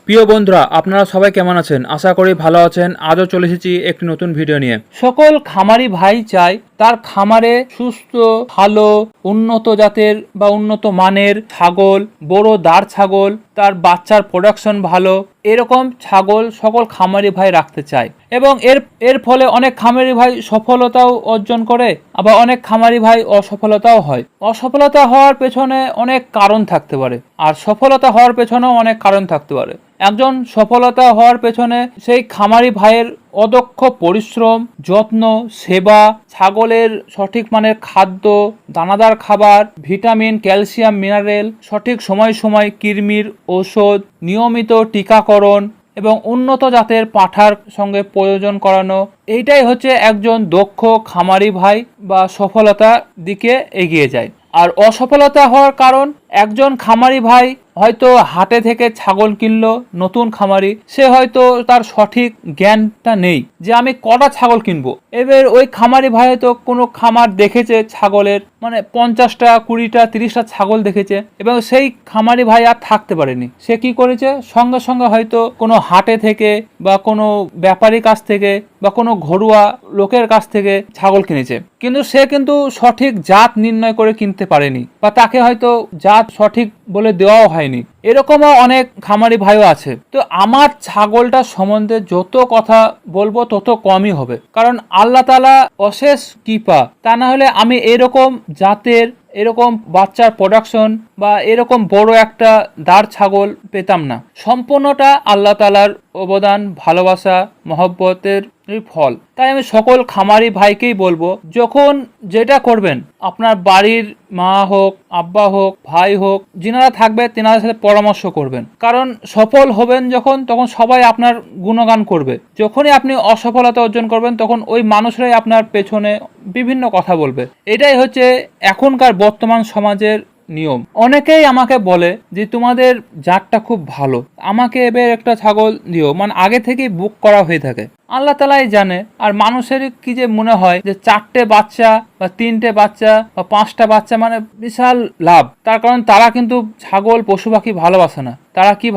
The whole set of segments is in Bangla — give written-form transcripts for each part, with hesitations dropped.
প্রিয় বন্ধুরা, আপনারা সবাই কেমন আছেন? আশা করি ভালো আছেন। আজও চলে এসেছি একটি নতুন ভিডিও নিয়ে। সকল খামারি ভাই চায় তার খামারে সুস্থ, ভালো, উন্নত জাতের বা উন্নত মানের ছাগল, বড় দাঁড় ছাগল, তার বাচ্চার প্রোডাকশন ভালো, এরকম ছাগল সকল খামারি ভাই রাখতে চায়। এবং এর ফলে অনেক খামারি ভাই সফলতাও অর্জন করে, আবার অনেক খামারি ভাই অসফলতাও হয়। অসফলতা হওয়ার পেছনে অনেক কারণ থাকতে পারে, আর সফলতা হওয়ার পেছনেও অনেক কারণ থাকতে পারে। একজন সফলতা হওয়ার পেছনে সেই খামারি ভাইয়ের অদক্ষ পরিশ্রম, যত্ন, সেবা, ছাগলের সঠিক মানের খাদ্য, দানাদার খাবার, ভিটামিন, ক্যালসিয়াম, মিনারেল, সঠিক সময় কৃমির ঔষধ, নিয়মিত টিকাকরণ এবং উন্নত জাতের পাঁঠার সঙ্গে প্রয়োজন করানো, এইটাই হচ্ছে একজন দক্ষ খামারি ভাই বা সফলতার দিকে এগিয়ে যায়। আর অসফলতা হওয়ার কারণ, একজন খামারি ভাই হয়তো হাটে থেকে ছাগল কিনলো, নতুন খামারি, সে হয়তো তার সঠিক জ্ঞানটা নেই যে আমি কটা ছাগল কিনবো। এবার ওই খামারি ভাই হয়তো কোনো খামার দেখেছে ছাগলের, মানে 50টা, 20টা, 30টা ছাগল দেখেছে, এবং সেই খামারি ভাই আর থাকতে পারেনি। সে কি করেছে, সঙ্গে সঙ্গে হয়তো কোনো হাটে থেকে বা কোনো ব্যাপারীর কাছ থেকে বা কোনো ঘরোয়া লোকের কাছ থেকে ছাগল কিনেছে, কিন্তু সে কিন্তু সঠিক জাত নির্ণয় করে কিনতে পারেনি, বা তাকে হয়তো জাত সঠিক বলে দেওয়াও হয়নি। এরকমও অনেক খামারি ভাইও আছে। তো আমার ছাগলটা সম্বন্ধে যত কথা বলবো তত কমই হবে, কারণ আল্লাহ তাআলা অশেষ কৃপা, তা না হলে আমি এরকম জাতের, এরকম বাচ্চার প্রোডাকশন বা এরকম বড় একটা দাঁড় ছাগল পেতাম না। সম্পূর্ণটা আল্লাহ তাআলার অবদান, ভালোবাসা, মহব্বতের ফল। তাই আমি সকল খামারি ভাইকেই বলবো, যখন যেটা করবেন আপনার বাড়ির মা হোক, আব্বা হোক, ভাই হোক, যিনারা থাকবে তেনাদের সাথে পরামর্শ করবেন। কারণ সফল হবেন যখন, তখন সবাই আপনার গুণগান করবে। যখনই আপনি অসফলতা অর্জন করবেন, তখন ওই মানুষরাই আপনার পেছনে বিভিন্ন কথা বলবে। এটাই হচ্ছে এখনকার বর্তমান সমাজের নিয়ম। অনেকেই আমাকে বলে যে তোমাদের জাতটা খুব ভালো, আমাকে এবার একটা ছাগল দিও, মানে আগে থেকেই বুক করা হয়ে থাকে। আল্লাহ তাআলাই জানে। আর মানুষের কি যে মনে হয় যে 4টে বাচ্চা বা 3টে বাচ্চা বা 5টা বাচ্চা মানে বিশাল লাভ। তার কারণ তারা কিন্তু ছাগল, পশু পাখি ভালোবাসে না। তারা কি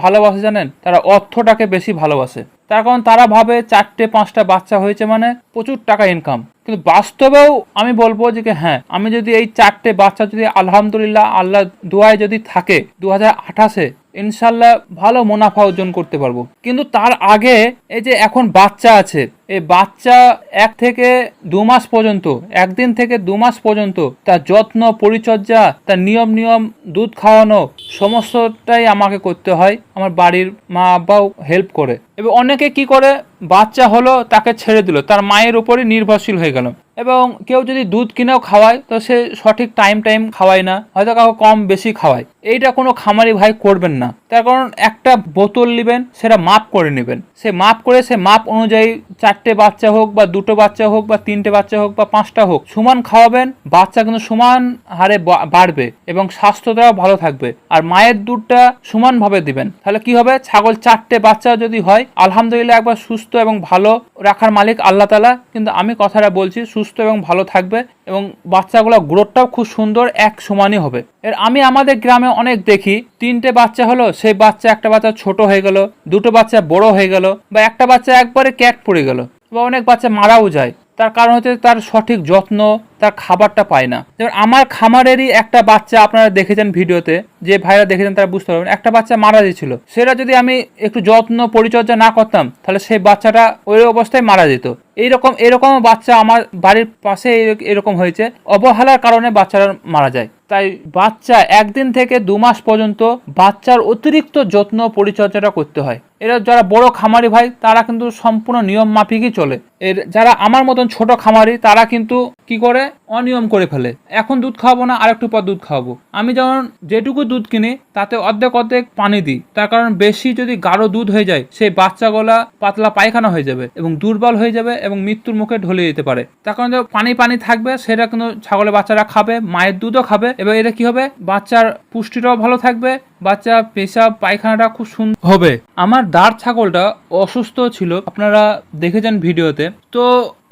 ভালোবাসে জানেন? তারা অর্থটাকে বেশি ভালোবাসে। তার কারণ তারা ভাবে 4টে 5টা বাচ্চা হয়েছে মানে প্রচুর টাকা ইনকাম। কিন্তু বাস্তবেও আমি বলবো যে হ্যাঁ, আমি যদি এই 4টে বাচ্চা যদি আলহামদুলিল্লাহ আল্লাহ দোয়ায় যদি থাকে 2028-এ, ইনশাল্লাহ ভালো মুনাফা অর্জন করতে পারবো। কিন্তু তার আগে এই যে এখন বাচ্চা আছে, এই বাচ্চা 1 থেকে 2 মাস পর্যন্ত, 1 দিন থেকে 2 মাস পর্যন্ত তার যত্ন, পরিচর্যা, তার নিয়ম দুধ খাওয়ানো, সমস্তটাই আমাকে করতে হয়। আমার বাড়ির মা আব্বাও হেল্প করে। এবং অনেকে কি করে, বাচ্চা হলো তাকে ছেড়ে দিল, তার মায়ের উপরই নির্ভরশীল হয়ে গেল। এবং কেউ যদি দুধ কিনেও খাওয়ায়, তো সে সঠিক টাইম খাওয়ায় না, হয়তো কাউকে কম বেশি খাওয়ায়। এইটা কোনো খামারি ভাই করবেন না। তার কারণ একটা বোতল নেবেন, সেটা মাপ করে নেবেন। সে মাপ করে, সে মাপ অনুযায়ী 4টে বাচ্চা হোক বা 2টো বাচ্চা হোক বা 3টে বাচ্চা হোক বা 5টা হোক, সমান খাওয়াবেন, বাচ্চা কিন্তু সমান হারে বাড়বে এবং স্বাস্থ্যটাও ভালো থাকবে। আর মায়ের দুধটা সমানভাবে দিবেন। তাহলে কি হবে, ছাগল 4টে বাচ্চা যদি হয়, আলহামদুলিল্লাহ একবার সুস্থ এবং ভালো রাখার মালিক আল্লাহ তাআলা। কিন্তু আমি কথাটা বলছি, সুস্থ এবং ভালো থাকবে এবং বাচ্চাগুলো গ্রোথটাও খুব সুন্দর, এক সমানই হবে। আমি আমাদের গ্রামে অনেক দেখি, 3টে বাচ্চা হলো, সেই বাচ্চা, একটা বাচ্চা ছোট হয়ে গেল, 2টো বাচ্চা বড় হয়ে গেল, বা একটা বাচ্চা একবারে ক্যাট পড়ে গেল, বা অনেক বাচ্চা মারাও যায়। তার কারণ হচ্ছে তার সঠিক যত্ন, তার খাবারটা পায় না। যেমন আমার খামারেরই একটা বাচ্চা, আপনারা দেখেছেন ভিডিওতে, যে ভাইরা দেখেছেন তারা বুঝতে পারবেন, একটা বাচ্চা মারা গেছিল। সেটা যদি আমি একটু যত্ন পরিচর্যা না করতাম, তাহলে সেই বাচ্চাটা ওই অবস্থায় মারা যেত। এরকম বাচ্চা আমার বাড়ির পাশে এরকম হয়েছে, অবহেলার কারণে বাচ্চারা মারা যায়। তাই বাচ্চা 1 দিন থেকে 2 মাস পর্যন্ত বাচ্চার অতিরিক্ত যত্ন পরিচর্যাটা করতে হয়। এরা যারা বড় খামারি ভাই, তারা কিন্তু সম্পূর্ণ নিয়ম মাফিকই চলে। যারা আমার মতন ছোট খামারি, তারা কিন্তু কি করে, অনিয়ম করে ফেলে। এখন দুধ খাওয়াবো না, আরেকটু পর দুধ খাওয়াবো। আমি যেমন যেটুকু দুধ কিনি তাতে অর্ধেক পানি দিই। তার কারণ বেশি যদি গাঢ় দুধ হয়ে যায়, সেই বাচ্চাগুলা পাতলা পায়খানা হয়ে যাবে এবং দুর্বল হয়ে যাবে এবং মৃত্যুর মুখে ঢলে যেতে পারে। তার কারণ পানি থাকবে, সেটা কিন্তু ছাগলের বাচ্চারা খাবে, মায়ের দুধও খাবে, এবং এটা কি হবে, বাচ্চার পুষ্টিটাও ভালো থাকবে, বাচ্চা পেশাব পায়খানাটা খুব সুন্দর হবে। আমার দাঁড় ছাগলটা অসুস্থ ছিল, আপনারা দেখেছেন ভিডিওতে। তো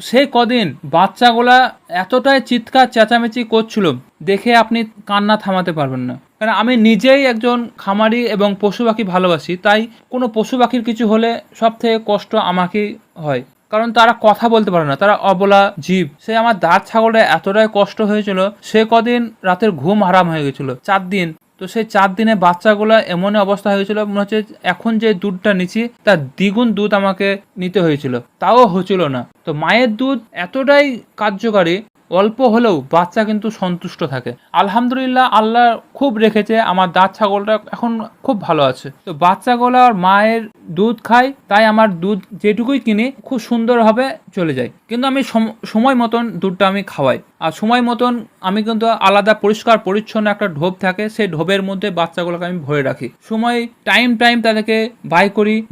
সেই কদিন বাচ্চাগুলা এতটাই চিৎকার চেঁচামেচি করছিল, দেখে আপনি কান্না থামাতে পারবেন না। কারণ আমি নিজেই একজন খামারি এবং পশু পাখি ভালোবাসি, তাই কোনো পশু পাখির কিছু হলে সব থেকে কষ্ট আমাকেই হয়, কারণ তারা কথা বলতে পারে না, তারা অবলা জীব। সে আমার দাঁত ছাগলটা এতটাই কষ্ট হয়েছিল, সে কদিন রাতের ঘুম হারাম হয়ে গেছিল, 4 দিন। তো সেই 4 দিনে বাচ্চাগুলো এমন অবস্থা হয়েছিল, মনে হচ্ছে এখন যে দুধটা নিচ্ছি তার দ্বিগুণ দুধ আমাকে নিতে হয়েছিল, তাও হচ্ছিল না। তো মায়ের দুধ এতটাই কার্যকারী, অল্প হলেও বাচ্চা কিন্তু সন্তুষ্ট থাকে। আলহামদুলিল্লাহ, আল্লাহ খুব রেখেছে, আমার দাঁত ছাগলটা এখন খুব ভালো আছে। তো বাচ্চাগুলো আর মায়ের দুধ খায়, তাই আমার দুধ যেটুকুই কিনি খুব সুন্দরভাবে চলে যায়। কিন্তু আমি সময় মতন দুধটা আমি খাওয়াই, আর সময় মতন আমি কিন্তু আলাদা পরিষ্কার পরিচ্ছন্ন একটা ঢোপ থাকে, সেই ঢোপের মধ্যে বাচ্চাগুলোকে আমি ভরে রাখি। সময় টাইম তাদেরকে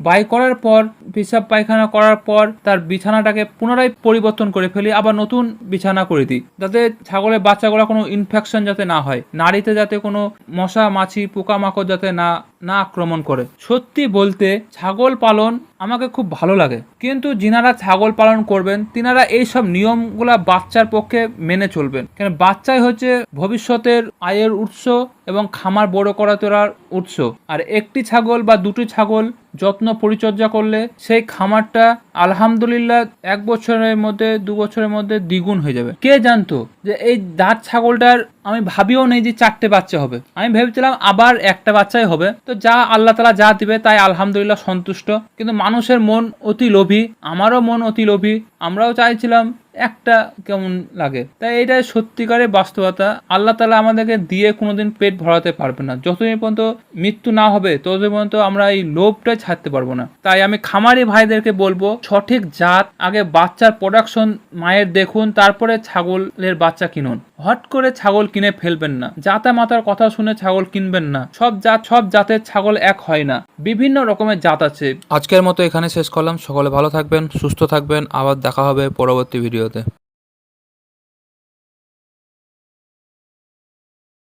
বাই করার পর পেশাব পায়খানা করার পর তার বিছানাটাকে পুনরায় পরিবর্তন করে ফেলি, আবার নতুন বিছানা করে দিই, যাতে ছাগলের বাচ্চাগুলো কোনো ইনফেকশন যাতে না হয়, নাড়িতে যাতে কোনো মশা মাছি পোকামাকড় যাতে না আক্রমণ করে। সত্যি বলতে ছাগল পালন আমাকে খুব ভালো লাগে, কিন্তু যিনারা ছাগল পালন করবেন তিনারা এইসব নিয়মগুলা বাচ্চার পক্ষে মেনে চলবেন, কারণ বাচ্চাই হচ্ছে ভবিষ্যতের আয়ের উৎস এবং খামার বড় করা তোলার উৎস। আর একটি ছাগল বা দুটি ছাগল যত্ন পরিচর্যা করলে সেই খামারটা আলহামদুলিল্লাহ 1 বছরের মধ্যে 2 বছরের মধ্যে দ্বিগুণ হয়ে যাবে। কে জানতো যে এই দাঁত ছাগলটার, আমি ভাবিও নেই যে 4টে বাচ্চা হবে, আমি ভেবেছিলাম আবার একটা বাচ্চাই হবে। তো যা আল্লাহ তাআলা যা দিবে তাই আলহামদুলিল্লাহ সন্তুষ্ট। কিন্তু মানুষের মন অতি লোভী, আমারও মন অতি লোভী, আমরাও চাইছিলাম একটা কেমন লাগে। তাই এটাই সত্যিকারের বাস্তবতা, আল্লাহ তাআলা আমাদেরকে দিয়ে কোনোদিন পেট ভরাতে পারবে না। যতদিন পর্যন্ত মৃত্যু না হবে ততদিন পর্যন্ত আমরা এই লোভটাই ছাড়তে পারবো না। তাই আমি খামারি ভাইদেরকে বলবো, সঠিক জাত, আগে বাচ্চার প্রোডাকশন মায়ের দেখুন, তারপরে ছাগলের বাচ্চা কিনুন। হট করে ছাগল কিনে ফেলবেন না, জাতা মাতার কথা শুনে ছাগল কিনবেন না। সব জাতের ছাগল এক হয় না, বিভিন্ন রকমের জাত আছে। আজকের মতো এখানে শেষ করলাম। সকলে ভালো থাকবেন, সুস্থ থাকবেন, আবার দেখা হবে পরবর্তী ভিডিওতে।